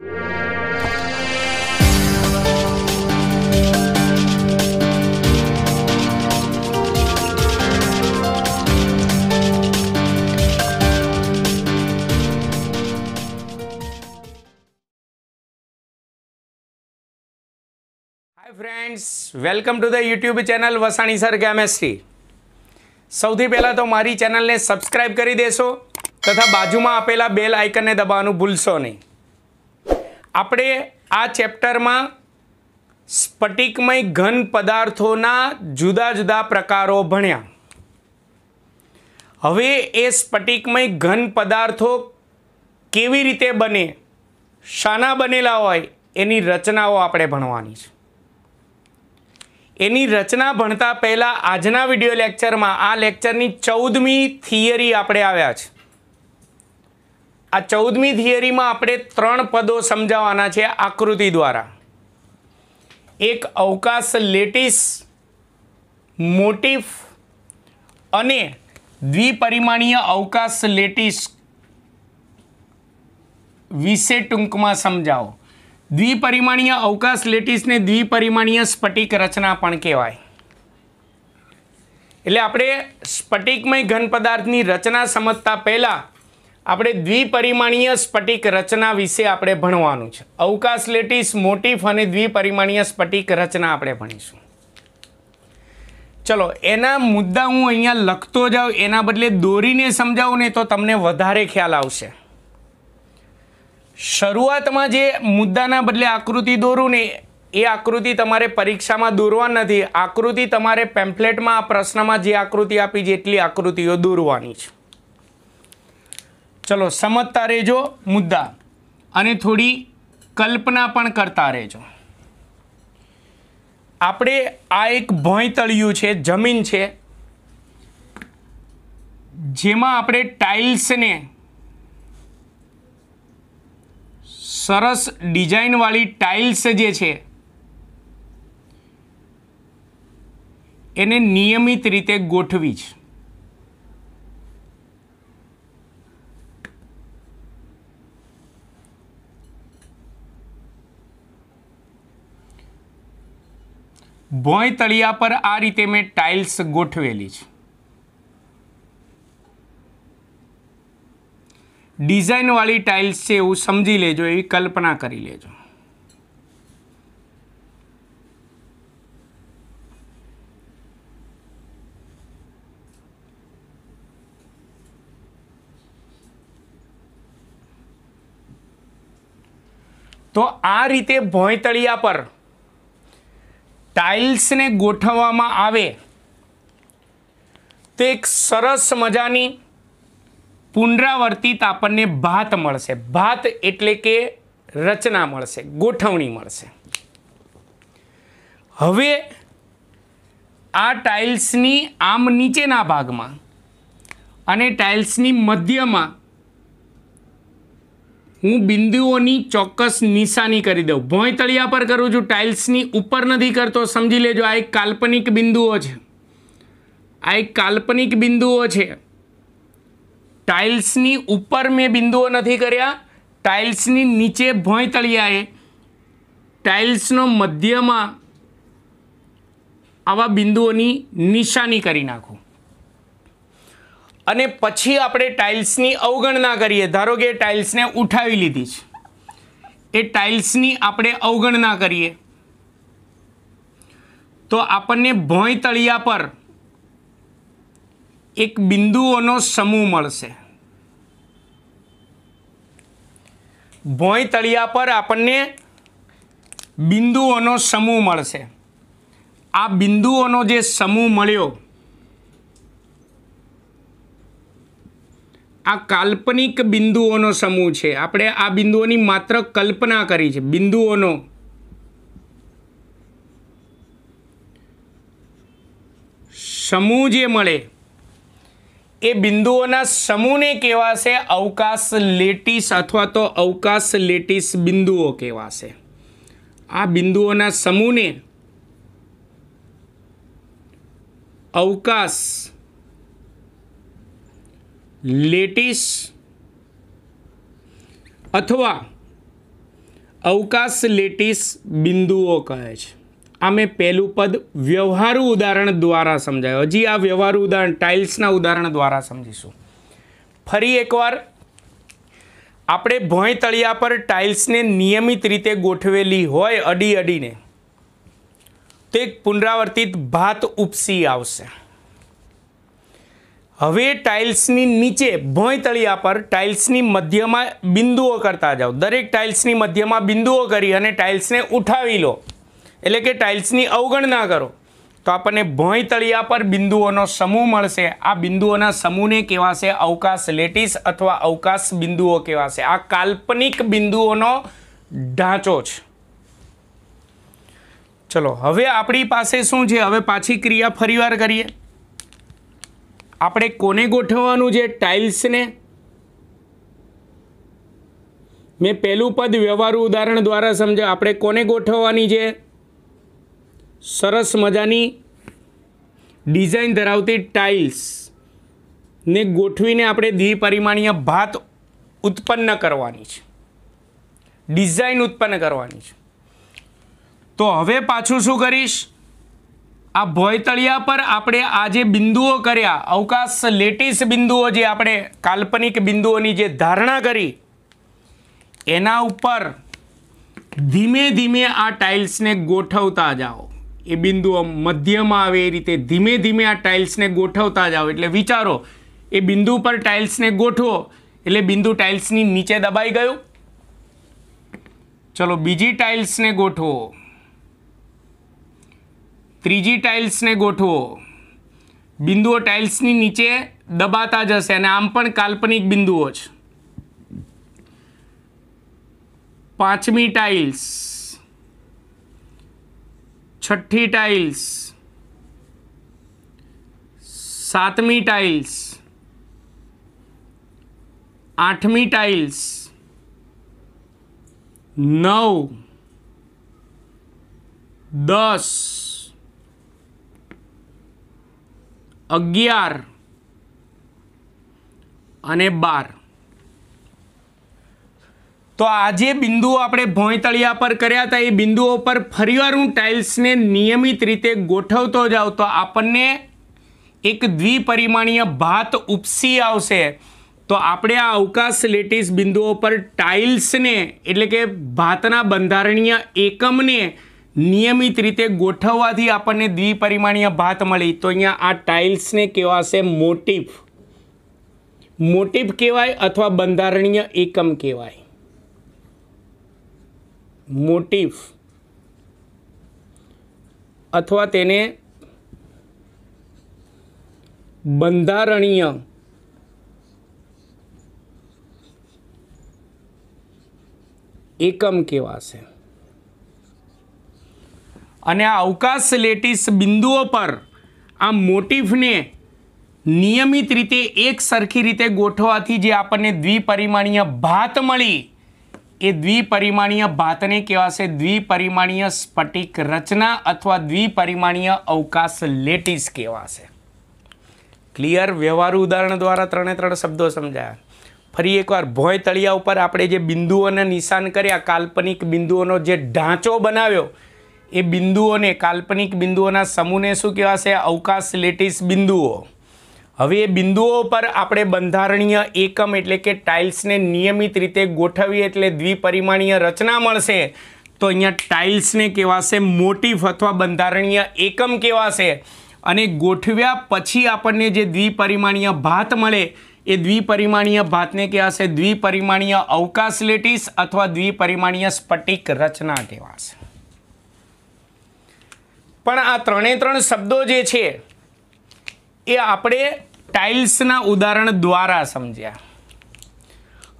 Hi friends, welcome to the YouTube channel Vasani sir chemistry. सौथी पहला तो मारी चैनल ने सब्सक्राइब करी देशो तथा बाजू में आपेला बेल आइकन ने दबाववानुं भूलशो नहीं। आपणे आ चेप्टर में स्फटिकमय घन पदार्थोना जुदा जुदा प्रकारो भण्या। हवे ए स्फटिकमय घन पदार्थो केवी रीते बने, शाना बनेला होय एनी रचनाओ आपणे भणवानी छे। एनी रचना भणता पहला आजना विडियो लेक्चर में आ लेक्चरनी 14मी थियरी आपणे आव्या छे। आ 14मी थियरी में आपणे 3 पदों समजाववाना छे आकृति द्वारा। एक अवकाश लेटिस, मोटिफ अने द्विपरिमाणीय अवकाश लेटिस विषे टूंकमां समजावो। द्विपरिमाणीय अवकाश लेटिस ने द्विपरिमाणीय स्फटिक रचना पण कहेवाय। एटले आपणे स्फटिकमय घन पदार्थनी रचना समजता पहला आपणे द्विपरिमाणीय स्फटिक रचना विषे आपणे भणवानुं छे। अवकाश लेटिस, मोटिफ अने द्विपरिमाणीय स्फटिक रचना आपणे भणीशुं। चलो एना मुद्दा हूँ अहींया लखतो जाऊं, एना बदले दोरीने समजावुं ने तो तमने वधारे ख्याल आवशे। शुरुआत में जे मुद्दाना बदले आकृति दोरू ने ए आकृति तमारे परीक्षा में दोरवानी नथी। आकृति तमारे पेम्पलेट में आ प्रश्न में जे आकृति आपी जेटली आकृतिओ दोरवानी छे। चलो समझता रहेजो मुद्दा अने थोड़ी कल्पना पण करता रहेजो। आपणे आ एक भोंयतळियुं छे, जमीन छे, जेमां आपणे टाइल्स ने सरस डिजाइन वाली टाइल्स जे छे एने नियमित रीते गोठवी छे। भोंयतळिया पर आ रीते में टाइल्स गोठवेली छे। डिजाइन वाली टाइल्स से एवं समझी लेजो, एवी कल्पना करी लेजो। तो आ रीते भोंयतळिया पर टाइल्स ने गोठववामां आवे तो एक सरस मजानी पुनरावर्तित आपने भात मळशे। भात एटले के रचना मळशे, गोठवणी मळशे। हवे आ टाइल्सनी आम नीचेना भागमां अने टाइल्सनी मध्यमां हूँ बिंदुओनी चौक्कस निशानी करी दઉં। भोंयतळिया पर करूँ छुं, टाइल्सनी उपर नहीं करतो। समझी लेजो आ एक काल्पनिक बिंदुओ छे, आ एक काल्पनिक बिंदुओ छे। टाइल्सनी उपर में बिंदुओ नहीं कर्या, टाइल्सनी नीचे भोंयतळियाए टाइल्सनो मध्यमां आवा बिंदुओनी निशानी करी नाखो अने पछी आपणे टाइल्सनी अवगणना करीए। धारो के टाइल्सने उठावी लीधी छे, ए टाइल्सनी आपणे अवगणना करीए तो आपने भोंयतळिया पर एक बिंदुओनो समूह मळशे। भोंयतळिया पर आपने बिंदुओनो समूह मळशे। आ बिंदुओनो जे समूह मळ्यो आ काल्पनिक बिंदुओनो समूह छे। आपणे आ बिंदुओनी मात्र कल्पना करी छे। बिंदुओनो समूह जे मळे ए बिंदुओना समूहने कहेवाशे अवकाश लेटिस अथवा तो अवकाश लेटिस बिंदुओ कहेवाशे। आ बिंदुओना समूहने अवकाश लेटिस अथवा અવકાશ લેટિસ બિંદુઓ કહે છે. આ મેં પહેલું પદ વ્યવહારુ ઉદાહરણ દ્વારા સમજાયું. હજી આ વ્યવહારુ ઉદાહરણ ટાઇલ્સના ઉદાહરણ દ્વારા સમજીશું. ફરી એકવાર આપણે ભોંય તળિયા પર ટાઇલ્સને નિયમિત રીતે ગોઠવેલી હોય અડી અડીને તો એક પુનરાવર્તિત ભાત ઉપસી આવશે. હવે ટાઇલ્સની નીચે ભોંય તળિયા પર ટાઇલ્સની મધ્યમાં બિંદુઓ કરતા જાઓ. દરેક ટાઇલ્સની મધ્યમાં બિંદુઓ કરી અને ટાઇલ્સને ઉઠાવી લો, એટલે કે ટાઇલ્સની અવગણના કરો તો આપણને ભોંય તળિયા પર બિંદુઓનો સમૂહ મળશે. આ બિંદુઓના સમૂહને કહેવાશે અવકાશ લેટિસ અથવા અવકાશ બિંદુઓ કહેવાશે. આ કાલ્પનિક બિંદુઓનો ઢાંચો છે. ચલો હવે આપણી પાસે શું છે? હવે પાછી ક્રિયા ફરીવાર કરીએ. આપણે કોને ગોઠવવાનું છે? ટાઇલ્સને. મેં પહેલું પદ વ્યવહારુ ઉદાહરણ દ્વારા સમજાવ્યું. આપણે કોને ગોઠવવાની છે? સરસ મજાની ડિઝાઇન ધરાવતી ટાઇલ્સ ને ગોઠવીને આપણે દ્વિપરિમાણીય ભાત ઉત્પન્ન કરવાની છે, ડિઝાઇન ઉત્પન્ન કરવાની છે. તો હવે પાછું શું કરીશ? આ ભોંય તળિયા પર આપણે આ જે બિંદુઓ કર્યા, અવકાશ લેટિસ બિંદુઓ, જે આપણે કાલ્પનિક બિંદુઓની જે ધારણા કરી, એના ઉપર ધીમે ધીમે આ ટાઇલ્સને ગોઠવતા જાઓ. એ બિંદુઓ મધ્યમાં આવે એ રીતે ધીમે ધીમે આ ટાઇલ્સને ગોઠવતા જાઓ. એટલે વિચારો, એ બિંદુ પર ટાઇલ્સને ગોઠવો એટલે બિંદુ ટાઇલ્સની નીચે દબાઈ ગયું. ચલો બીજી ટાઇલ્સને ગોઠવો, ત્રીજી ટાઇલ્સને ગોઠવો. બિંદુઓ ટાઇલ્સની નીચે દબાતા જશે અને આમ પણ કાલ્પનિક બિંદુઓ છે. પાંચમી ટાઇલ્સ, છઠ્ઠી ટાઇલ્સ, સાતમી ટાઇલ્સ, આઠમી ટાઇલ્સ, 9, 10, 11 અને 12. તો આ જે બિંદુઓ આપણે ભોંય તળિયા પર કર્યા હતા એ બિંદુઓ પર ફરીવાર હું ટાઇલ્સને નિયમિત રીતે ગોઠવતો જાઉં તો આપણને એક દ્વિપરિમાણીય ભાત ઉપસી આવશે. તો આપણે આ અવકાશ લેટિસ બિંદુઓ પર ટાઇલ્સને એટલે કે ભાતના બંધારણીય એકમને નિયમિત રીતે ગોઠવવાથી આપણને દ્વિપરિમાણીય ભાત મળી. તો અહીંયા આ ટાઇલ્સને કહેવાશે મોટિફ. મોટિફ કહેવાય અથવા બંધારણીય એકમ કહેવાય. મોટિફ અથવા તેને બંધારણીય એકમ કહેવાશે. અને આ અવકાશ લેટિસ બિંદુઓ પર આ મોટિફને નિયમિત રીતે એક સરખી રીતે ગોઠવવાથી જે આપણને દ્વિપરિમાણીય ભાત મળી એ દ્વિપરિમાણીય ભાતને કહેવાશે દ્વિપરિમાણીય સ્ફટિક રચના અથવા દ્વિપરિમાણીય અવકાશ લેટિસ કહેવાશે. ક્લિયર? વ્યવહારુ ઉદાહરણ દ્વારા 3 શબ્દો સમજાયા. ફરી એકવાર ભોંય તળિયા ઉપર આપણે જે બિંદુઓને નિશાન કર્યા, કાલ્પનિક બિંદુઓનો જે ઢાંચો બનાવ્યો, એ બિંદુઓને કાલ્પનિક બિંદુઓના સમૂહને શું કહેવાશે? અવકાશ લેટિસ બિંદુઓ. હવે એ બિંદુઓ પર આપણે બંધારણીય એકમ એટલે કે ટાઇલ્સને નિયમિત રીતે ગોઠવીએ એટલે દ્વિપરિમાણીય રચના મળશે. તો અહીંયા ટાઇલ્સને કહેવાશે મોટિફ અથવા બંધારણીય એકમ કહેવાશે. અને ગોઠવ્યા પછી આપણને જે દ્વિપરિમાણીય ભાત મળે એ દ્વિપરિમાણીય ભાતને કહેવાશે દ્વિપરિમાણીય અવકાશ લેટિસ અથવા દ્વિપરિમાણીય સ્ફટિક રચના કહેવાશે. પણ આ 3 શબ્દો જે છે એ આપણે ટાઇલ્સના ઉદાહરણ દ્વારા સમજ્યા.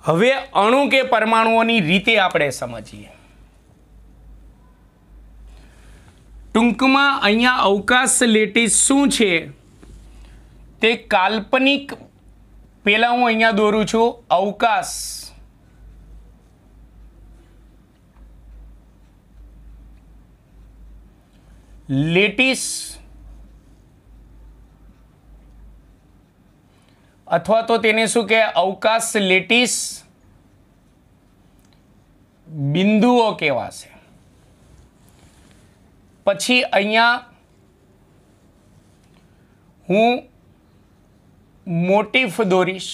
હવે અણુ કે પરમાણુઓની રીતે આપણે સમજીએ. ટૂંકમાં અહીંયા અવકાશ લેટિસ શું છે તે કાલ્પનિક, પહેલાં હું અહીંયા દોરું છું અવકાશ લેટિસ અથવા તો તેને શું કહે? અવકાશ લેટિસ બિંદુઓ કહેવાશે. પછી અહીંયા હું મોટિફ દોરીશ.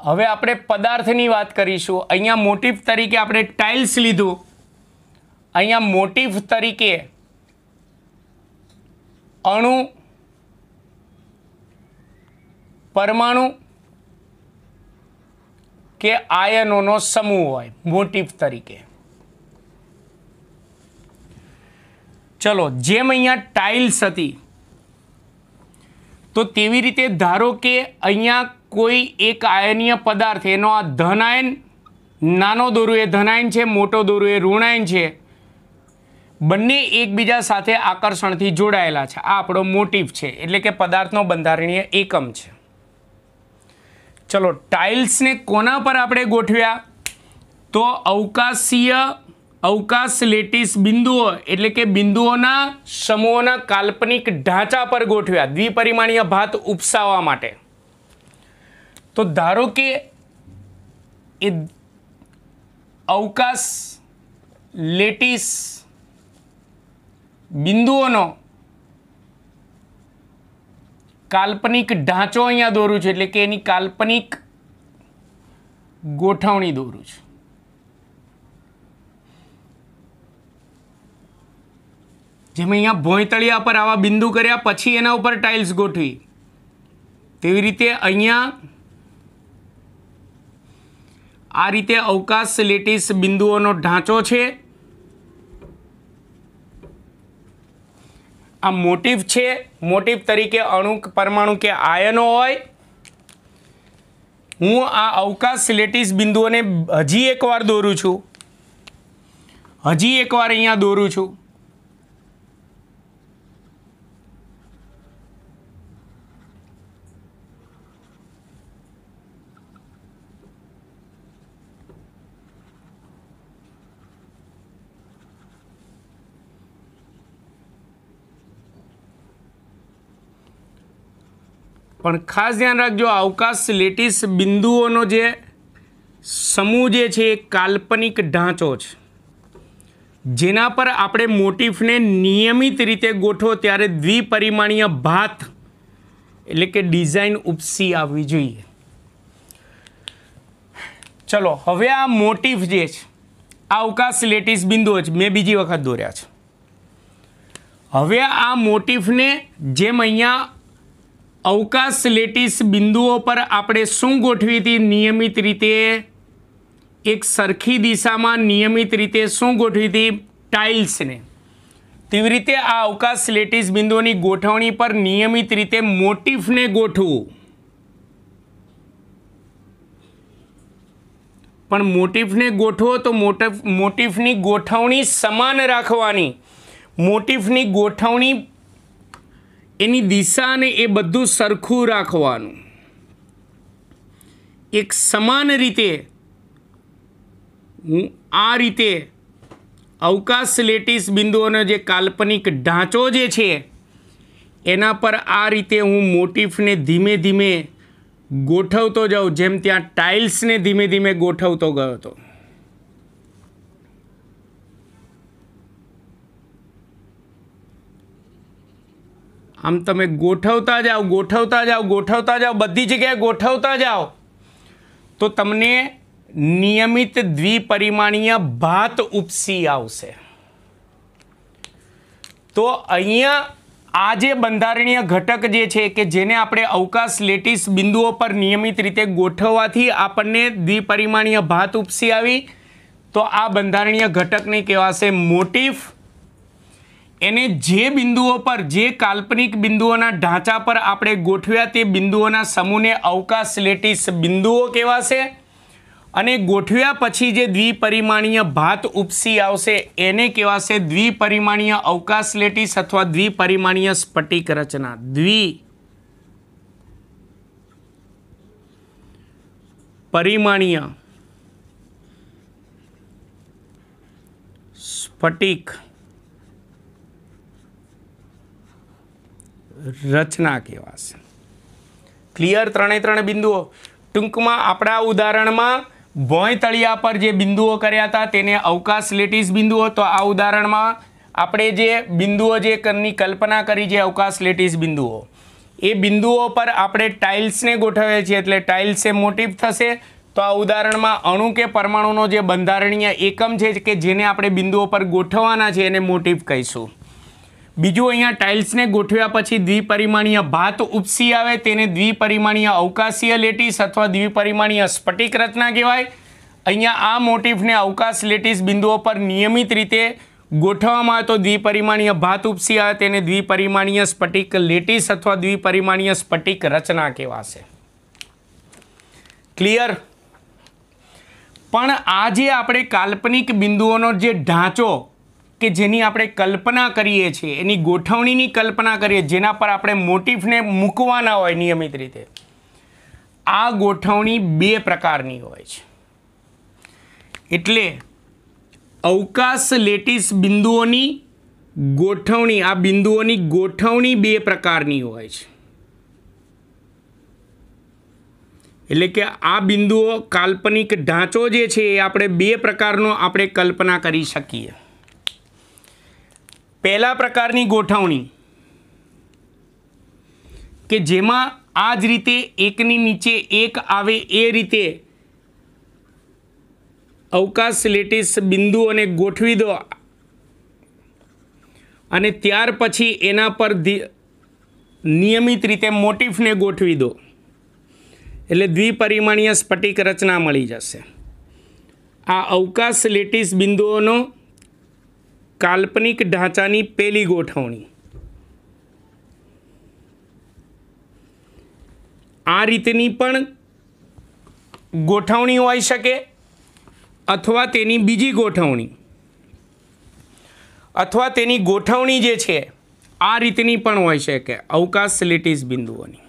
હવે આપણે પદાર્થની વાત કરીશું. અહીંયા મોટિફ તરીકે આપણે ટાઇલ્સ લીધું. અહીંયા મોટિફ તરીકે અણુ, પરમાણુ કે આયનોનો સમૂહ હોય મોટિફ તરીકે. ચલો, જેમ અહીંયા ટાઇલ્સ હતી તો તેવી રીતે ધારો કે અહીંયા કોઈ એક આયનીય પદાર્થ, એનો આ ધન આયન નાનો દોરું એ ધન આયન છે, મોટો દોરું એ ઋણ આયન છે, બંને એકબીજા સાથે આકર્ષણથી જોડાયેલા છે. આ આપણો મોટિફ છે, એટલે કે પદાર્થનો બંધારણીય એકમ છે. ચલો, ટાઇલ્સને કોના પર આપણે ગોઠવ્યા? તો અવકાશ લેટિસ બિંદુઓ એટલે કે બિંદુઓના સમૂહોના કાલ્પનિક ઢાંચા પર ગોઠવ્યા દ્વિપરિમાણીય ભાત ઉપસાવવા માટે. તો ધારો કે એ અવકાશ લેટિસ બિંદુઓનો કાલ્પનિક ઢાંચો અહીંયા દોરું છું, એટલે કે એની કાલ્પનિક ગોઠવણી દોરું છું. જેમ અહીંયા ભોંયતળિયા પર આવા બિંદુ કર્યા પછી એના ઉપર ટાઇલ્સ ગોઠવી, તેવી રીતે અહીંયા આ રીતે અવકાશ લેટિસ બિંદુઓનો ઢાંચો છે. આ મોટિફ છે. મોટિફ તરીકે અણુ, પરમાણુ કે આયનો હોય. હું આ અવકાશ લેટિસ બિંદુઓને હજી એકવાર દોરું છું. હજી એકવાર અહીંયા દોરું છું. પણ ખાસ ધ્યાન રાખજો, અવકાશ લેટિસ બિંદુઓનો જે સમૂહ જે છે એ કાલ્પનિક ઢાંચો છે, જેના પર આપણે મોટિફને નિયમિત રીતે ગોઠવો ત્યારે દ્વિપરિમાણીય ભાત એટલે કે ડિઝાઇન ઉપસી આવવી જોઈએ. ચલો, હવે આ મોટિફ જે છે આ અવકાશ લેટિસ બિંદુઓ છે, મેં બીજી વખત દોર્યા છે. હવે આ મોટિફને જેમ અહીંયા અવકાશ લેટિસ બિંદુઓ પર આપણે શું ગોઠવી હતી? નિયમિત રીતે એક સરખી દિશામાં નિયમિત રીતે શું ગોઠવી હતી? ટાઇલ્સને. તેવી રીતે આ અવકાશ લેટિસ બિંદુઓની ગોઠવણી પર નિયમિત રીતે મોટિફને ગોઠવું. પણ મોટિફને ગોઠવો તો મોટિફની ગોઠવણી સમાન રાખવાની. મોટિફની ગોઠવણી, એની દિશા ને એ બધું સરખું રાખવાનું. એક સમાન રીતે હું આ રીતે અવકાશ લેટિસ બિંદુઓનો જે કાલ્પનિક ઢાંચો જે છે એના પર આ રીતે હું મોટિફને ધીમે ધીમે ગોઠવતો જાઉં, જેમ ત્યાં ટાઇલ્સને ધીમે ધીમે ગોઠવતો ગયો હતો. આમ તમે ગોઠવતા જાઓ, બધી જગ્યાએ ગોઠવતા જાઓ તો તમને નિયમિત દ્વિપરિમાણીય ભાત ઉપસી આવશે. તો અહીંયા આ જે બંધારણીય ઘટક જે છે કે જેને આપણે અવકાશ લેટિસ બિંદુઓ પર નિયમિત રીતે ગોઠવવાથી આપણને દ્વિપરિમાણીય ભાત ઉપસી આવી, તો આ બંધારણીય ઘટકને કહેવાશે મોટિફ. એને જે બિંદુઓ પર, જે કાલ્પનિક બિંદુઓના ઢાંચા પર આપણે ગોઠવ્યા તે બિંદુઓના સમૂહને અવકાશ લેટિસ બિંદુઓ કહેવાશે. અને ગોઠવ્યા પછી જે દ્વિપરિમાણીય ભાત ઉપસી આવશે એને કહેવાશે દ્વિપરિમાણીય અવકાશ લેટિસ અથવા દ્વિપરિમાણીય સ્ફટિક રચના. દ્વિપરિમાણીય સ્ફટિક રચના કહેવાશે. ક્લિયર? ત્રણે ત્રણ બિંદુઓ. ટૂંકમાં આપણા ઉદાહરણમાં ભોંય તળિયા પર જે બિંદુઓ કર્યા હતા તેને અવકાશ લેટિસ બિંદુઓ. તો આ ઉદાહરણમાં આપણે જે બિંદુઓ જે ની કલ્પના કરી છે અવકાશ લેટિસ બિંદુઓ, એ બિંદુઓ પર આપણે ટાઇલ્સને ગોઠવીએ છીએ એટલે ટાઇલ્સ એ મોટિફ થશે. તો આ ઉદાહરણમાં અણુ કે પરમાણુનો જે બંધારણીય એકમ છે કે જેને આપણે બિંદુઓ પર ગોઠવવાના છે એને મોટિફ કહીશું. બીજું, અહીંયા ટાઇલ્સને ગોઠવ્યા પછી દ્વિપરિમાણીય ભાત ઉપસી આવે તેને દ્વિપરિમાણીય અવકાશીય લેટિસ અથવા દ્વિપરિમાણીય સ્ફટિક રચના કહેવાય. અહીંયા આ મોટિફને અવકાશ લેટિસ બિંદુઓ પર નિયમિત રીતે ગોઠવવામાં આવે તો દ્વિપરિમાણીય ભાત ઉપસી આવે તેને દ્વિપરિમાણીય સ્ફટિક લેટિસ અથવા દ્વિપરિમાણીય સ્ફટિક રચના કહેવાશે. ક્લિયર? પણ આ જે આપણે કાલ્પનિક બિંદુઓનો જે ઢાંચો કે જેની આપણે કલ્પના કરીએ છીએ, એની ગોઠવણીની કલ્પના કરીએ, જેના પર આપણે મોટિફને મૂકવાના હોય નિયમિત રીતે, આ ગોઠવણી બે પ્રકારની હોય છે. એટલે અવકાશ લેટિસ બિંદુઓની ગોઠવણી, આ બિંદુઓની ગોઠવણી બે પ્રકારની હોય છે. એટલે કે આ બિંદુઓ કાલ્પનિક ઢાંચો જે છે એ આપણે બે પ્રકારનો આપણે કલ્પના કરી શકીએ. પહેલા પ્રકારની ગોઠવણી કે જેમાં આ જ રીતે એકની નીચે એક આવે એ રીતે અવકાશ લેટિસ બિંદુઓને ગોઠવી દો અને ત્યાર પછી એના પર નિયમિત રીતે મોટિફને ગોઠવી દો એટલે દ્વિપરિમાણીય સ્ફટિક રચના મળી જશે. આ અવકાશ લેટિસ બિંદુઓનો કાલ્પનિક ઢાંચાની પહેલી ગોઠવણી. આ રીતની પણ ગોઠવણી હોઈ શકે અથવા તેની બીજી ગોઠવણી, અથવા તેની ગોઠવણી જે છે આ રીતની પણ હોઈ શકે અવકાશ લેટિસ બિંદુઓની.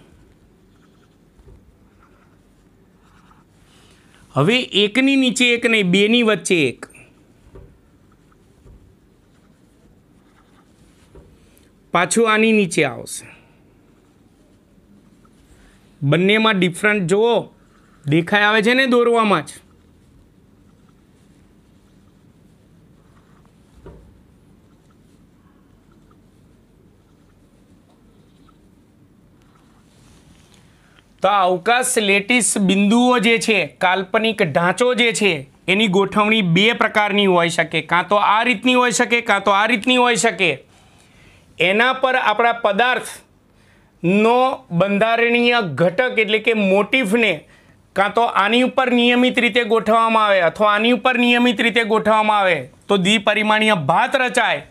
હવે એકની નીચે એક નહીં, બેની વચ્ચે એક. પાછું આની નીચે આવશે. બંનેમાં ડિફરન્ટ જુઓ, દેખાય આવે છે ને દોરવામાં જ. તો આ અવકાશ લેટિસ બિંદુઓ જે છે, કાલ્પનિક ઢાંચો જે છે, એની ગોઠવણી બે પ્રકારની હોઈ શકે. કાં તો આ રીતની હોઈ શકે, કાં તો આ રીતની હોઈ શકે. એના પર આપણા પદાર્થનો બંધારણીય ઘટક એટલે કે મોટિફને કાં તો આની ઉપર નિયમિત રીતે ગોઠવવામાં આવે અથવા આની ઉપર નિયમિત રીતે ગોઠવવામાં આવે તો દ્વિપરિમાણીય ભાત રચાય.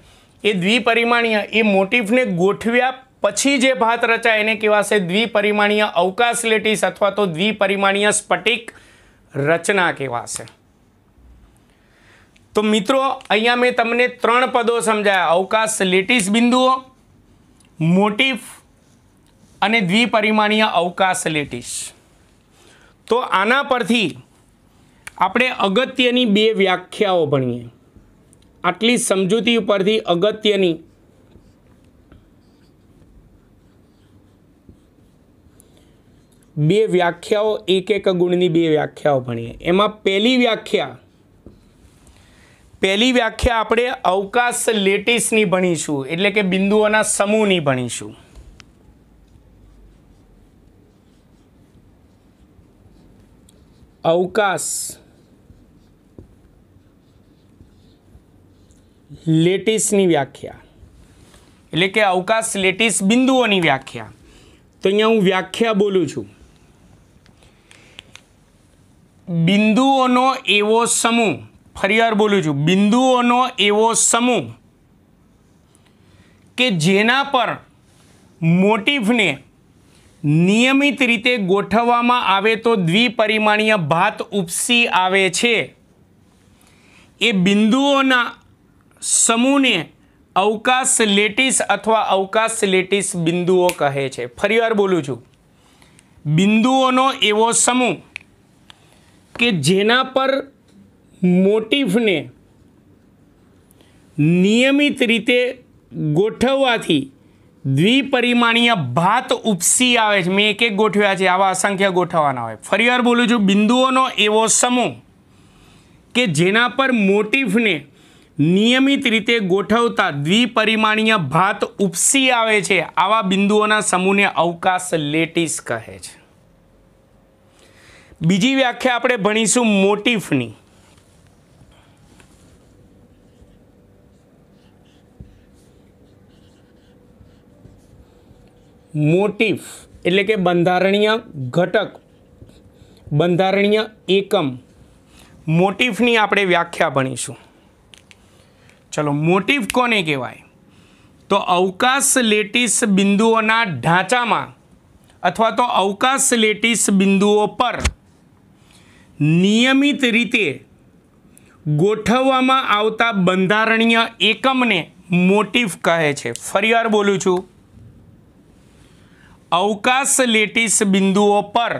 એ દ્વિપરિમાણીય એ મોટિફને ગોઠવ્યા પછી જે ભાત રચાય એને કહેવાશે દ્વિપરિમાણીય અવકાશ લેટિસ અથવા તો દ્વિપરિમાણીય સ્ફટિક રચના કહેવાશે. તો મિત્રો, અહીંયા મેં તમને ત્રણ પદો સમજાયા: અવકાશ લેટિસ બિંદુઓ, મોટિફ અને દ્વિપરિમાણીય અવકાશ લેટિસ. તો આના પરથી આપણે અગત્યની બે વ્યાખ્યાઓ ભણીએ. આટલી સમજૂતી ઉપરથી અગત્યની બે વ્યાખ્યાઓ, એક એક ગુણની બે વ્યાખ્યાઓ ભણીએ. એમાં પહેલી વ્યાખ્યા આપણે અવકાશ લેટિસની ભણીશું, એટલે કે બિંદુઓના સમૂહની ભણીશું. અવકાશ લેટિસની વ્યાખ્યા એટલે કે અવકાશ લેટિસ બિંદુઓની વ્યાખ્યા. તો અહીંયા હું વ્યાખ્યા બોલું છું: બિંદુઓનો એવો સમૂહ, ફરીવાર બોલું છું, બિંદુઓનો એવો સમૂહ કે જેના પર મોટિફને નિયમિત રીતે ગોઠવવામાં આવે તો દ્વિપરિમાણીય ભાત ઉપસી આવે છે. એ બિંદુઓના સમૂહને અવકાશ લેટિસ અથવા અવકાશ લેટિસ બિંદુઓ કહે છે. ફરીવાર બોલું છું: બિંદુઓનો એવો સમૂહ કે જેના પર મોટિફને નિયમિત રીતે ગોઠવવાથી દ્વિપરિમાણીય ભાત ઉપસી આવે છે. મેં એક એક ગોઠવ્યા છે, આવા અસંખ્ય ગોઠવવાના હોય. ફરીવાર બોલું છું: બિંદુઓનો એવો સમૂહ કે જેના પર મોટિફને નિયમિત રીતે ગોઠવતા દ્વિપરિમાણીય ભાત ઉપસી આવે છે, આવા બિંદુઓના સમૂહને અવકાશ લેટિસ કહે છે. બીજી વ્યાખ્યા આપણે ભણીશું મોટિફની. મોટિફ એટલે કે બંધારણીય ઘટક, બંધારણીય એકમ. મોટિફની આપણે વ્યાખ્યા ભણીશું. ચલો, મોટિફ કોને કહેવાય? તો અવકાશ લેટિસ બિંદુઓના ઢાંચામાં અથવા તો અવકાશ લેટિસ બિંદુઓ પર નિયમિત રીતે ગોઠવવામાં આવતા બંધારણીય એકમને મોટિફ કહે છે. ફરીવાર બોલું છું, અવકાશ લેટિસ બિંદુઓ પર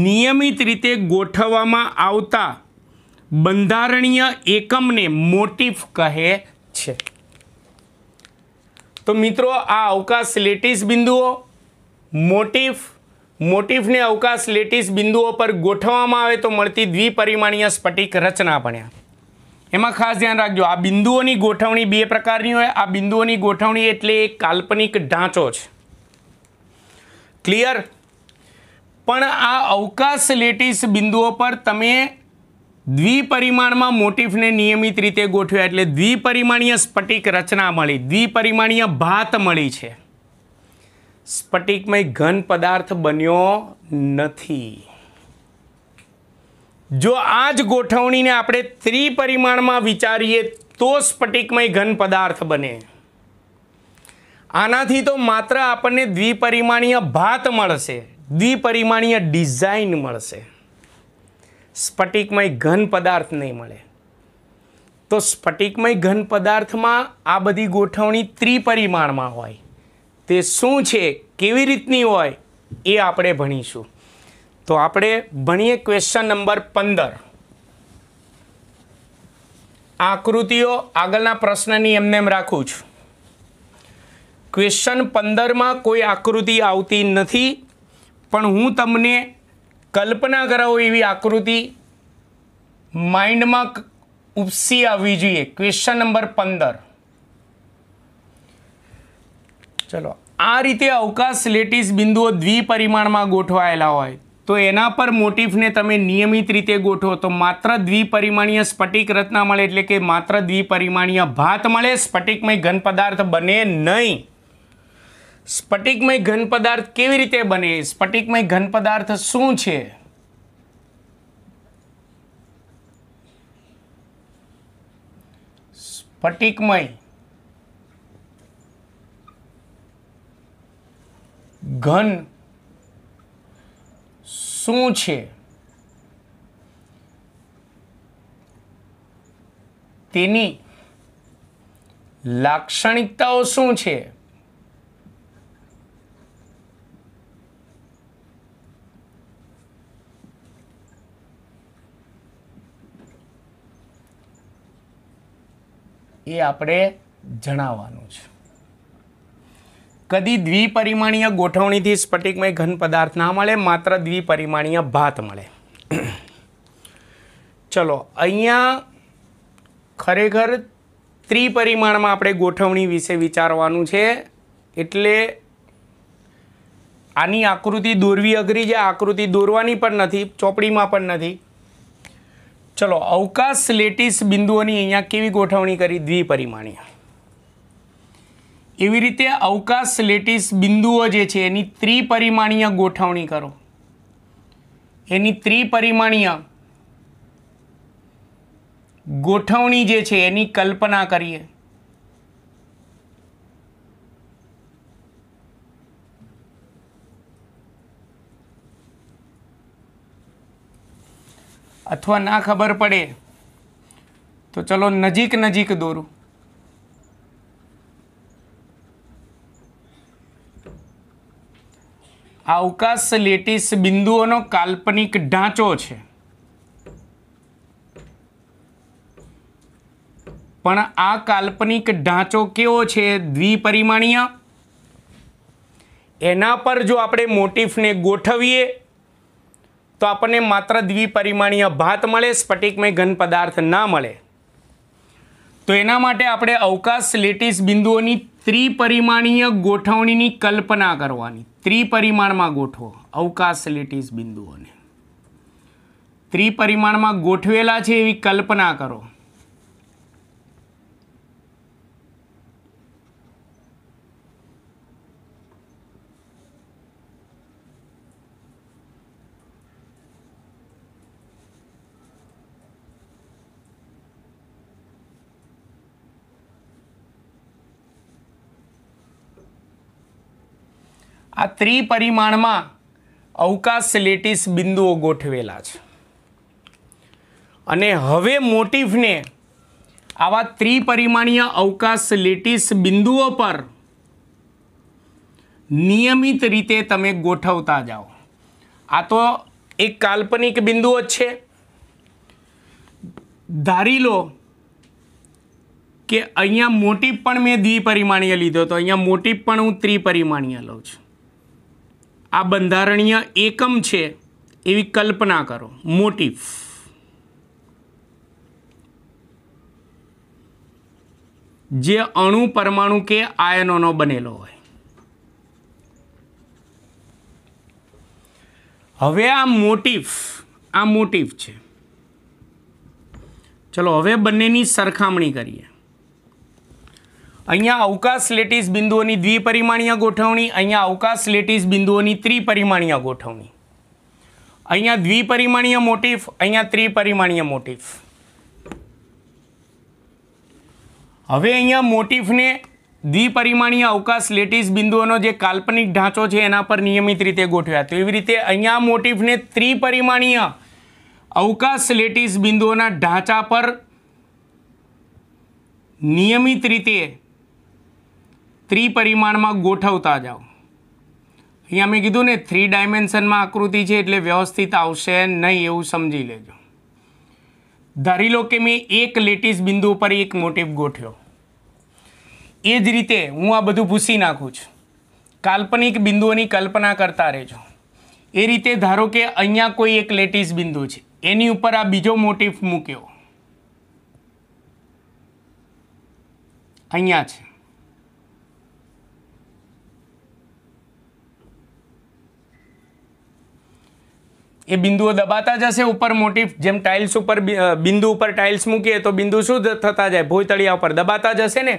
નિયમિત રીતે ગોઠવવામાં આવતા બંધારણીય એકમને મોટિફ કહે છે. તો મિત્રો, આ અવકાશ લેટિસ બિંદુઓ મોટિફને અવકાશ લેટિસ બિંદુઓ પર ગોઠવવામાં આવે તો મળતી દ્વિપરિમાણીય સ્ફટિક રચના ભણ્યા. એમાં ખાસ ધ્યાન રાખજો, આ બિંદુઓની ગોઠવણી બે પ્રકારની હોય. આ બિંદુઓની ગોઠવણી એટલે એક કાલ્પનિક ઢાંચો છે. ક્લિયર? પણ આ અવકાશ લેટિસ બિંદુઓ પર તમે દ્વિપરિમાણમાં મોટિફને નિયમિત રીતે ગોઠવ્યા એટલે દ્વિપરિમાણીય સ્ફટિક રચના મળી, દ્વિપરિમાણીય ભાત મળી છે. સ્ફટિકમય ઘન પદાર્થ બન્યો નથી. જો આ જ ગોઠવણીને આપણે ત્રિપરિમાણમાં વિચારીએ તો સ્ફટિકમય ઘન પદાર્થ બને. આનાથી તો માત્ર આપણને દ્વિપરિમાણીય ભાત મળશે, દ્વિપરિમાણીય ડિઝાઇન મળશે, સ્ફટિકમય ઘન પદાર્થ નહીં મળે. તો સ્ફટિકમય ઘન પદાર્થમાં આ બધી ગોઠવણી ત્રિપરિમાણમાં હોય. તે શું છે, કેવી રીતની હોય, એ આપણે ભણીશું. તો આપણે ભણીએ ક્વેશ્ચન નંબર 15. આકૃતિઓ આગળના પ્રશ્નની એમને રાખું છું. ક્વેશ્ચન 15માં કોઈ આકૃતિ આવતી નથી, પણ હું તમને કલ્પના કરાવું એવી આકૃતિ માઇન્ડમાં ઉપસી આવવી જોઈએ. Question number 15. ચલો, આ રીતે અવકાશ લેટિસ બિંદુઓ દ્વિપરિમાણમાં ગોઠવાયેલા હોય તો એના પર મોટિફને તમે નિયમિત રીતે ગોઠવો તો માત્ર દ્વિપરિમાણીય સ્ફટિક રચના મળે, એટલે કે માત્ર દ્વિપરિમાણીય ભાત મળે, સ્ફટિકમય ઘન પદાર્થ બને નહીં. સ્ફટિકમય ઘન પદાર્થ કેવી રીતે બને? સ્ફટિકમય ઘન પદાર્થ શું છે? સ્ફટિકમય ઘન શું છે? તેની લાક્ષણિકતાઓ શું છે? એ આપણે જણાવવાનું છે. કદી દ્વિપરિમાણીય ગોઠવણીથી સ્ફટિકમય ઘન પદાર્થ ના મળે, માત્ર દ્વિપરિમાણીય ભાત મળે. ચલો, અહીંયા ખરેખર ત્રિપરિમાણમાં આપણે ગોઠવણી વિશે વિચારવાનું છે. એટલે આની આકૃતિ દોરવી અઘરી છે. આકૃતિ દોરવાની પણ નથી, ચોપડીમાં પણ નથી. ચલો, અવકાશ લેટિસ બિંદુઓની અહીંયા કેવી ગોઠવણી કરી? દ્વિપરિમાણીય. એવી રીતે અવકાશ લેટિસ બિંદુઓ જે છે એની ત્રિપરિમાણીય ગોઠવણી કરો. એની ત્રિપરિમાણીય ગોઠવણી જે છે એની કલ્પના કરીએ. અથવા ના ખબર પડે તો ચલો નજીક દોરું. આ અવકાશ લેટિસ બિંદુઓનો કાલ્પનિક ઢાંચો છે, પણ આ કાલ્પનિક ઢાંચો કેવો છે? દ્વિપરિમાણીય. એના પર જો આપણે મોટિફને ગોઠવીએ તો તો આપણને માત્ર દ્વિપરિમાણીય ભાત મળે, સ્ફટિકમય ઘન પદાર્થ ના મળે. તો એના માટે આપણે અવકાશ લેટિસ બિંદુઓની ત્રિપરિમાણીય ગોઠવણીની કલ્પના કરવાની. ત્રિપરિમાણમાં ગોઠવો અવકાશ લેટિસ બિંદુઓને. ત્રિપરિમાણમાં ગોઠવેલા છે એવી કલ્પના કરો. આ ત્રિપરિમાણમાં અવકાશ લેટિસ બિંદુઓ ગોઠવેલા છે અને હવે મોટિફને આવા ત્રિપરિમાણીય અવકાશ લેટિસ બિંદુઓ પર નિયમિત રીતે તમે ગોઠવતા જાઓ. આ તો એક કાલ્પનિક બિંદુઓ જ છે. ધારી લો કે અહીંયા મોટિફ પણ મેં દ્વિપરિમાણીય લીધો તો અહીંયા મોટિફ પણ હું ત્રિપરિમાણીય લઉં છું. આ બંધારણીય એકમ છે એવી કલ્પના કરો. મોટિફ જે અણુ પરમાણુ કે આયનોનો બનેલો હોય. હવે આ મોટિફ છે. ચલો હવે બંનેની સરખામણી કરીએ. અહીંયા અવકાશ લેટિસ બિંદુઓની દ્વિપરિમાણીય ગોઠવણી, અહીંયા અવકાશ લેટિસ બિંદુઓની ત્રિપરિમાણીય ગોઠવણી. અહીંયા દ્વિપરિમાણીય મોટિફ, અહીંયા ત્રિપરિમાણીય મોટિફ. હવે અહીંયા મોટિફને દ્વિપરિમાણીય અવકાશ લેટિસ બિંદુઓનો જે કાલ્પનિક ઢાંચો છે એના પર નિયમિત રીતે ગોઠવ્યા. તો એવી રીતે અહીંયા મોટિફને ત્રિપરિમાણીય અવકાશ લેટિસ બિંદુઓના ઢાંચા પર નિયમિત રીતે ત્રિપરિમાણમાં ગોઠવતા જાઓ. અહીંયા મેં કીધું ને 3 ડાયમેન્શનમાં આકૃતિ છે એટલે વ્યવસ્થિત આવશે નહીં એવું સમજી લેજો. ધારી લો કે મેં એક લેટિસ બિંદુ પર એક મોટિફ ગોઠવ્યો. એ જ રીતે હું આ બધું ભૂસી નાખું છું. કાલ્પનિક બિંદુઓની કલ્પના કરતા રહેજો. એ રીતે ધારો કે અહીંયા કોઈ એક લેટિસ બિંદુ છે, એની ઉપર આ બીજો મોટિફ મૂક્યો. અહીંયા છે. એ બિંદુઓ દબાતા જશે ઉપર મોટિફ, જેમ ટાઇલ્સ ઉપર બિંદુ ઉપર ટાઇલ્સ મૂકીએ તો બિંદુ શું થતા જાય, ભોયતળિયા ઉપર દબાતા જશે ને.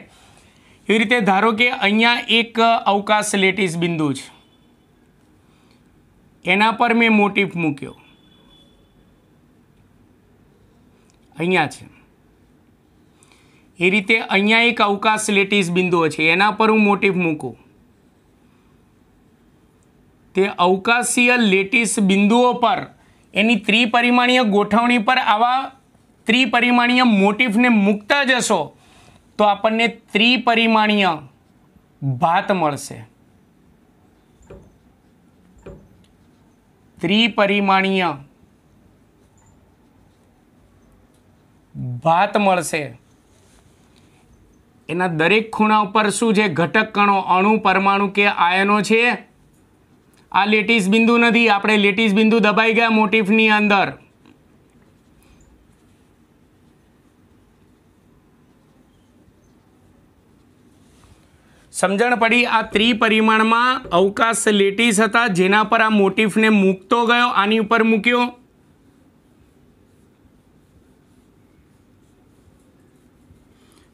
એવી રીતે ધારો કે અહીંયા એક અવકાશ લેટિસ બિંદુ છે, એના પર મેં મોટિફ મૂક્યો. અહીંયા છે. એ રીતે અહીંયા એક અવકાશ લેટિસ બિંદુઓ છે, એના પર હું મોટિફ મૂકું. તે અવકાશીય લેટિસ બિંદુઓ પર એની ત્રિપરિમાણીય ગોઠવણી પર આવા ત્રિપરિમાણીય મોટિફને મૂકતા જશો તો આપણને ત્રિપરિમાણીય ભાત મળશે. ત્રિપરિમાણીય ભાત મળશે. એના દરેક ખૂણા ઉપર શું છે, ઘટક કણો, અણુ, પરમાણુ કે આયનો છે. આ લેટિસ બિંદુ નથી, આપણે લેટિસ બિંદુ દબાઈ ગયા મોટિફની અંદર. સમજણ પડી? આ ત્રિપરિમાણમાં અવકાશ લેટિસ હતા જેના પર આ મોટિફને મૂકતો ગયો, આની ઉપર મૂક્યો.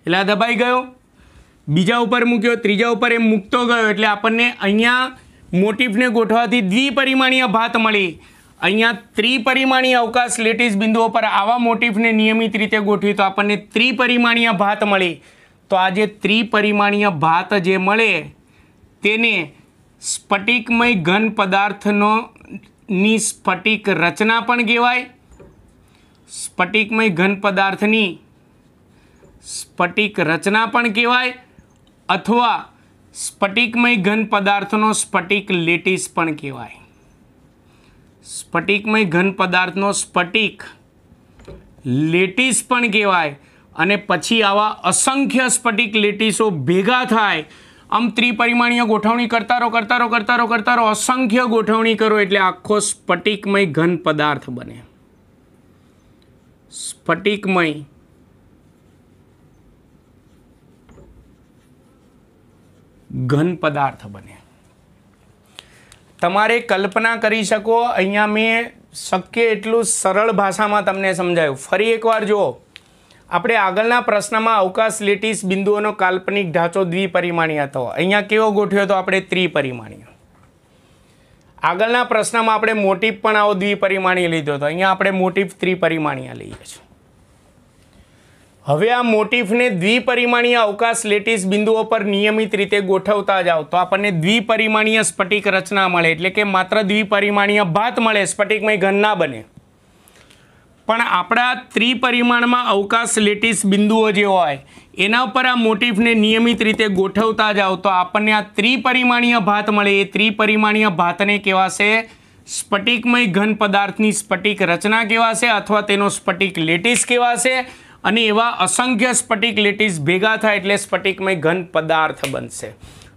એટલે આ દબાઈ ગયો. બીજા ઉપર મૂક્યો, ત્રીજા ઉપર એમ મૂકતો ગયો એટલે આપણને અહીંયા મોટિફને ગોઠવાથી દ્વિપરિમાણીય ભાત મળી. અહીંયા ત્રિપરિમાણીય અવકાશ લેટિસ બિંદુઓ પર આવા મોટિફને નિયમિત રીતે ગોઠવી તો આપણને ત્રિપરિમાણીય ભાત મળી. તો આ જે ત્રિપરિમાણીય ભાત જે મળે તેને સ્ફટિકમય ઘન પદાર્થની સ્ફટિક રચના પણ કહેવાય. સ્ફટિકમય ઘન પદાર્થની સ્ફટિક રચના પણ કહેવાય અથવા સ્ફટિકમય ઘન પદાર્થનો સ્ફટિક લેટિસ પણ કહેવાય. સ્ફટિકમય ઘન પદાર્થનો સ્ફટિક લેટિસ પણ કહેવાય. અને પછી આવા અસંખ્ય સ્ફટિક લેટિસો ભેગા થાય આમ ત્રિપરિમાણીય ગોઠવણી કરતા રહો, અસંખ્ય ગોઠવણી કરો એટલે આખો સ્ફટિકમય ઘન પદાર્થ બને. સ્ફટિકમય ઘન પદાર્થ બને. તમારે કલ્પના કરી શકો, અહીંયા મેં શક્ય એટલું સરળ ભાષામાં તમને સમજાયું. ફરી એકવાર જુઓ, આપણે આગળના પ્રશ્નમાં અવકાશ લેટીસ બિંદુઓનો કાલ્પનિક ઢાંચો દ્વિપરિમાણીય હતો. અહીંયા કેવો ગોઠવ્યો તો આપણે ત્રિપરિમાણીય. આગળના પ્રશ્નમાં આપણે મોટીફ પણ આવો દ્વિપરિમાણીય લીધો હતો. અહીંયા આપણે મોટીફ ત્રિપરિમાણીય લઈએ છીએ. હવે આ મોટીફને દ્વિપરિમાણીય અવકાશ લેટીસ બિંદુઓ પર નિયમિત રીતે ગોઠવતા જાઓ તો આપણને દ્વિપરિમાણીય સ્ફટિક રચના મળે. એટલે કે માત્ર દ્વિપરિમાણીય ભાત મળે, સ્ફટિકમય ઘન ના બને. પણ આપણા ત્રિપરિમાણમાં અવકાશ લેટીસ બિંદુઓ જે હોય એના ઉપર આ મોટીફને નિયમિત રીતે ગોઠવતા જાઓ તો આપણને આ ત્રિપરિમાણીય ભાત મળે. એ ત્રિપરિમાણીય ભાતને કહેવાશે સ્ફટિકમય ઘન પદાર્થની સ્ફટિક રચના કહેવાશે અથવા તેનો સ્ફટિક લેટીસ કહેવાશે. અને એવા અસંખ્ય સ્ફટિક લેટીસ ભેગા થાય એટલે સ્ફટિકમય ઘન પદાર્થ બનશે.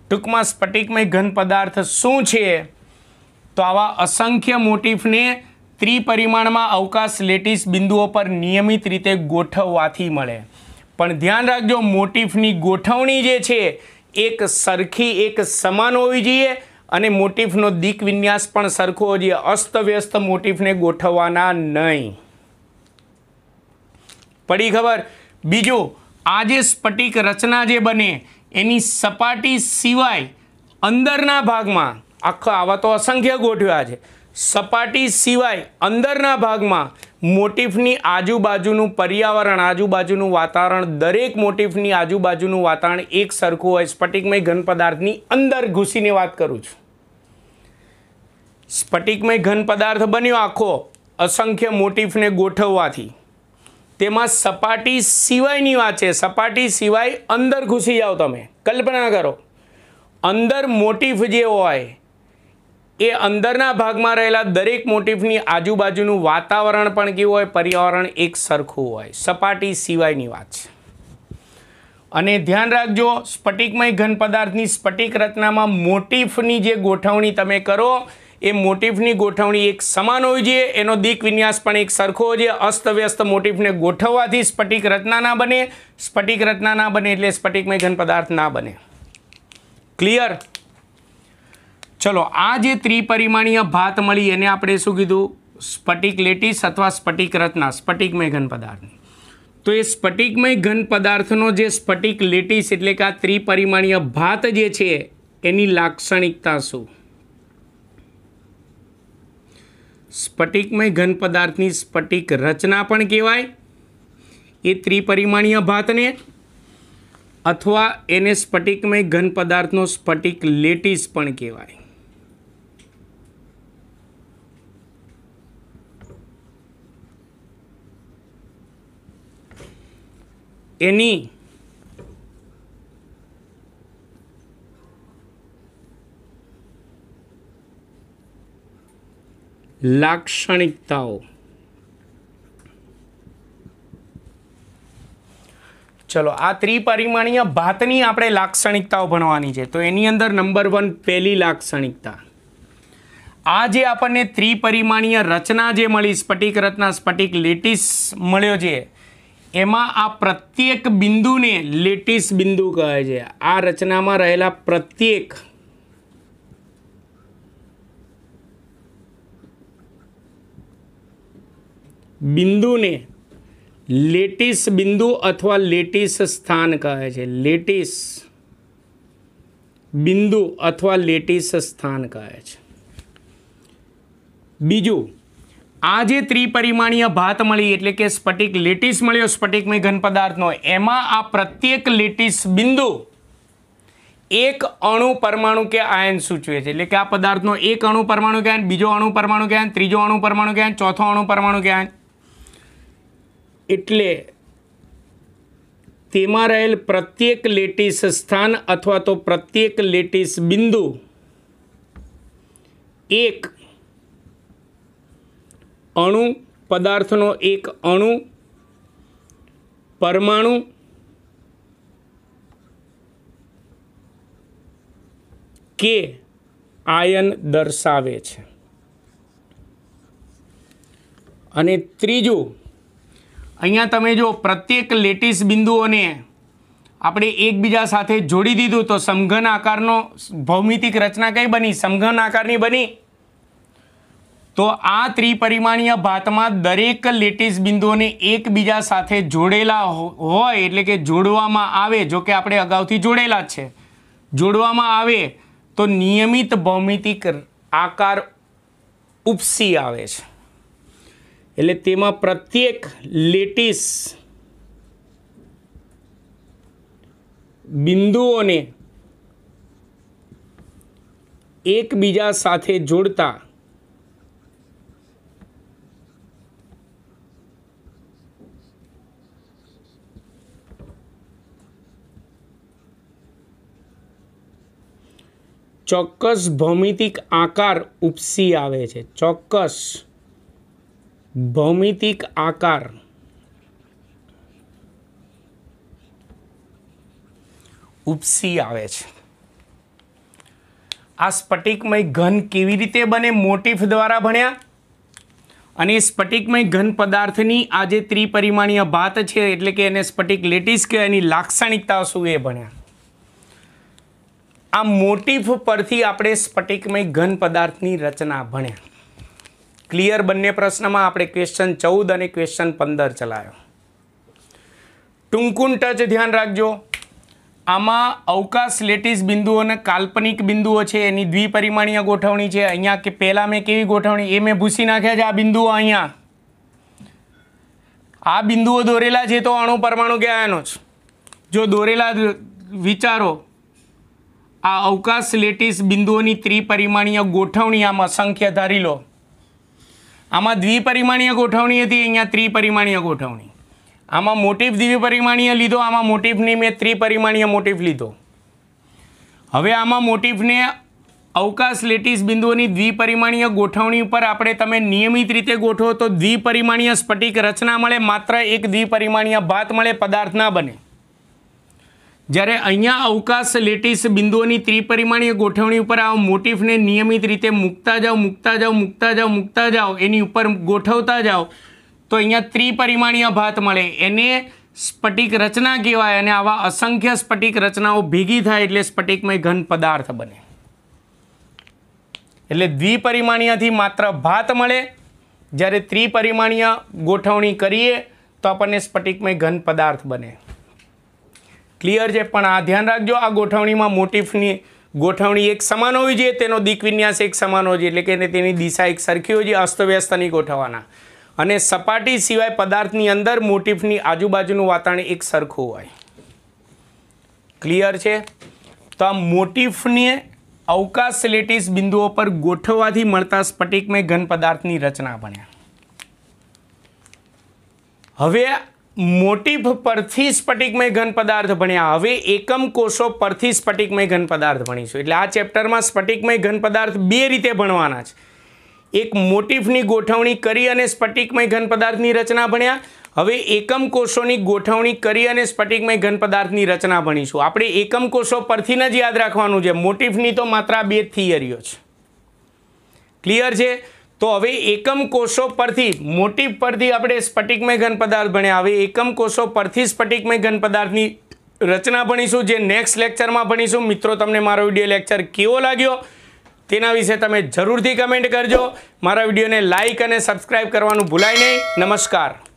ટૂંકમાં સ્ફટિકમય ઘન પદાર્થ શું છે? તો આવા અસંખ્ય મોટીફને ત્રિપરિમાણમાં અવકાશ લેટીસ બિંદુઓ પર નિયમિત રીતે ગોઠવવાથી મળે. પણ ધ્યાન રાખજો, મોટીફની ગોઠવણી જે છે એક સરખી, એક સમાન હોવી જોઈએ અને મોટીફનો દિક વિન્યાસ પણ સરખો હોવો જોઈએ. અસ્તવ્યસ્ત મોટીફને ગોઠવવાના નહીં. પડી ખબર? બીજું, આ જે સ્ફટિક રચના જે બને એની સપાટી સિવાય અંદરના ભાગમાં, આવા તો અસંખ્ય ગોઠવ્યા છે, સપાટી સિવાય અંદરના ભાગમાં મોટીફની આજુબાજુનું પર્યાવરણ, આજુબાજુનું વાતાવરણ, દરેક મોટીફની આજુબાજુનું વાતાવરણ એક સરખું હોય. સ્ફટિકમય ઘન પદાર્થની અંદર ઘૂસીને વાત કરું છું. સ્ફટિકમય ઘન પદાર્થ બન્યો આખો અસંખ્ય મોટીફને ગોઠવવાથી. તેમાં સપાટી સિવાયની વાત છે. સપાટી સિવાય અંદર ઘૂસી જાઓ. તમે કલ્પના કરો, અંદર મોટીફ જે હોય એ અંદરના ભાગમાં રહેલા દરેક મોટીફની આજુબાજુનું વાતાવરણ પણ કેવું હોય? પર્યાવરણ એક સરખું હોય. સપાટી સિવાયની વાત છે. અને ધ્યાન રાખજો, સ્ફટિકમય ઘન પદાર્થની સ્ફટિક રચનામાં મોટીફની જે ગોઠવણી તમે કરો એ મોટીફની ગોઠવણી એક સમાન હોવી જોઈએ. એનો દિક વિન્યાસ પણ એક સરખો હોવો જોઈએ. અસ્તવ્યસ્ત મોટીફને ગોઠવવાથી સ્ફટિક રચના ના બને. સ્ફટિક રચના ના બને એટલે સ્ફટિકમય ઘન પદાર્થ ના બને. ક્લિયર? ચલો, આ જે ત્રિપરિમાણીય ભાત મળી એને આપણે શું કીધું? સ્ફટિક લેટીસ અથવા સ્ફટિક રચના, સ્ફટિકમય ઘન પદાર્થની. તો એ સ્ફટિકમય ઘન પદાર્થનો જે સ્ફટિક લેટીસ એટલે કે આ ત્રિપરિમાણીય ભાત જે છે એની લાક્ષણિકતા શું? સ્ફટિકમય ઘન પદાર્થની સ્ફટિક રચના પણ કહેવાય એ ત્રિપરિમાણીય ભાતને, અથવા એને સ્ફટિકમય ઘન પદાર્થનો સ્ફટિક લેટીસ પણ કહેવાય. એની લાક્ષણિકતાઓ. ચલો, આ ત્રિપરિમાણીય ભાતની આપણે લાક્ષણિકતાઓ ભણવાની છે. તો એની અંદર નંબર 1 પહેલી લાક્ષણિકતા, આ જે આપણને ત્રિપરિમાણીય રચના જે મળી, સ્ફટિક રચના, સ્ફટિક લેટીસ મળ્યો છે, એમાં આ પ્રત્યેક બિંદુને લેટીસ બિંદુ કહે છે. આ રચનામાં રહેલા પ્રત્યેક બિંદુને લેટીસ બિંદુ અથવા લેટીસ સ્થાન કહે છે. લેટીસ બિંદુ અથવા લેટીસ સ્થાન કહે છે. બીજું, આ જે ત્રિપરિમાણીય ભાત મળી એટલે કે સ્ફટિક લેટીસ મળ્યો સ્ફટિકમય ઘન પદાર્થનો, એમાં આ પ્રત્યેક લેટીસ બિંદુ એક અણુ પરમાણુ કે આયન સૂચવે છે. એટલે કે આ પદાર્થનો એક અણુ પરમાણુ કે આયન, બીજો અણુ પરમાણુ કે આયન, ત્રીજો અણુ પરમાણુ કે આયન, ચોથો અણુ પરમાણુ કે આયન. એટલે તેમાં રહેલ પ્રત્યેક લેટીસ સ્થાન અથવા તો પ્રત્યેક લેટીસ બિંદુ એક અણુ, પદાર્થનો એક અણુ, પરમાણુ કે આયન દર્શાવે છે। અને ત્રીજું, અહીંયા તમે જો પ્રત્યેક લેટિસ બિંદુઓને આપણે એકબીજા સાથે જોડી દીધું તો સમઘન આકારનો ભૌમિતિક રચના કઈ બની? સમઘન આકારની બની। તો આ ત્રિપરિમાણીય ભાતમાં દરેક લેટિસ બિંદુઓને એકબીજા સાથે જોડેલા હોય એટલે કે જોડવામાં આવે, જો કે આપણે અગાઉથી જોડેલા જ છે, જોડવામાં આવે તો નિયમિત ભૌમિતિક આકાર ઉપસી આવે છે। એટલે તેમાં પ્રત્યેક લેટિસ બિંદુઓને એકબીજા સાથે જોડતા ચોક્કસ ભૌમિતિક આકાર ઉપસી આવે છે। ચોક્કસ ભૌમિતિક આકાર ઉપસી આવે છે। આ સ્ફટિકમય ઘન કેવી રીતે બને મોટિફ દ્વારા ભણ્યા, અને સ્ફટિકમય ઘન પદાર્થની આ જે ત્રિપરિમાણીય ભાત છે એટલે કે એને સ્ફટિક લેટિસ કહેવાય, એની લાક્ષણિકતાઓ શું એ ભણ્યા। આ મોટિફ પરથી આપણે સ્ફટિકમય ઘન પદાર્થની રચના ભણ્યા। ક્લિયર? બંને પ્રશ્નમાં આપણે ક્વેશ્ચન 14 અને ક્વેશ્ચન 15 ચલાવ્યો। ટૂંકું ટચ ધ્યાન રાખજો, આમાં અવકાશ લેટિસ બિંદુઓ અને કાલ્પનિક બિંદુઓ છે એની દ્વિપરિમાણીય ગોઠવણી છે। અહીંયા કે પહેલાં મેં કેવી ગોઠવણી એ મેં ભૂસી નાખ્યા છે। આ બિંદુઓ અહીંયા આ બિંદુઓ દોરેલા છે તો અણુ પરમાણુ કે આયનો છે, જો દોરેલા વિચારો આ અવકાશ લેટિસ બિંદુઓની ત્રિપરિમાણીય ગોઠવણી આમાં અસંખ્ય ધારી લો। આમાં દ્વિપરિમાણીય ગોઠવણી હતી, અહીંયા ત્રિપરિમાણીય ગોઠવણી। આમાં મોટિફ દ્વિપરિમાણીય લીધો, આમાં મોટિફની મેં ત્રિપરિમાણીય મોટિફ લીધો। હવે આમાં મોટિફને અવકાશ લેટિસ બિંદુઓની દ્વિપરિમાણીય ગોઠવણી ઉપર આપણે તમે નિયમિત રીતે ગોઠવો તો દ્વિપરિમાણીય સ્ફટિક રચના મળે, માત્ર એક દ્વિપરિમાણીય ભાત મળે, પદાર્થ ના બને। જ્યારે અહીંયા અવકાશ લેટિસ બિંદુઓની ત્રિપરિમાણીય ગોઠવણી ઉપર આ મોટિફને નિયમિત રીતે મૂકતા જાઓ, એની ઉપર ગોઠવતા જાઓ તો અહીંયા ત્રિપરિમાણીય ભાત મળે, એને સ્ફટિક રચના કહેવાય। અને આવા અસંખ્ય સ્ફટિક રચનાઓ ભેગી થાય એટલે સ્ફટિકમય ઘન પદાર્થ બને। એટલે દ્વિપરિમાણીયથી માત્ર ભાત મળે, જ્યારે ત્રિપરિમાણીય ગોઠવણી કરીએ તો આપણને સ્ફટિકમય ઘન પદાર્થ બને। ક્લિયર છે? પણ આ ધ્યાન રાખજો, આ ગોઠવણીમાં મોટિફની ગોઠવણી એક સમાન હોવી જોઈએ, તેનો દિક વિન્યાસ એક સમાન હોવો જોઈએ, એટલે કે તેની દિશા એક સરખી હોવી જોઈએ, અસ્તવ્યસ્ત નહીં ગોઠવવાના। અને સપાટી સિવાય પદાર્થની અંદર મોટિફની આજુબાજુનું વાતાવરણ એક સરખું હોય। ક્લિયર છે? તો આ મોટિફને અવકાશ લેટિસ બિંદુઓ પર ગોઠવવાથી મળતા સ્ફટિકમય ઘન પદાર્થની રચના ભણ્યા। હવે મોટિફ પરથી સ્ફટિકમય ઘન પદાર્થ ભણ્યા। હવે એકમ કોષો પરથી સ્ફટિકમય ઘન પદાર્થ ભણીશું। એટલે આ ચેપ્ટરમાં સ્ફટિકમય ઘન પદાર્થ બે રીતે ભણવાના છે। એક મોટિફની ગોઠવણી કરી અને સ્ફટિકમય ઘન પદાર્થની રચના ભણ્યા। હવે એકમ કોષોની ગોઠવણી કરી અને સ્ફટિકમય ઘન પદાર્થની રચના ભણીશું। આપણે એકમ કોષો પરથી જ યાદ રાખવાનું છે, મોટિફની તો માત્ર આ બે થિયરીઓ છે। ક્લિયર છે? તો હવે એકમ કોષો પરથી મોટિફ પરથી આપણે સ્ફટિકમય ઘન પદાર્થ ભણ્યા। હવે એકમ કોષો પરથી સ્ફટિકમય ઘન પદાર્થની રચના ભણીશું, જે નેક્સ્ટ લેક્ચરમાં ભણીશું। મિત્રો, તમને મારો વિડીયો લેક્ચર કેવો લાગ્યો તેના વિશે તમે જરૂરથી કમેન્ટ કરજો। મારા વિડીયોને લાઇક અને સબસ્ક્રાઈબ કરવાનું ભૂલાય નહીં। નમસ્કાર।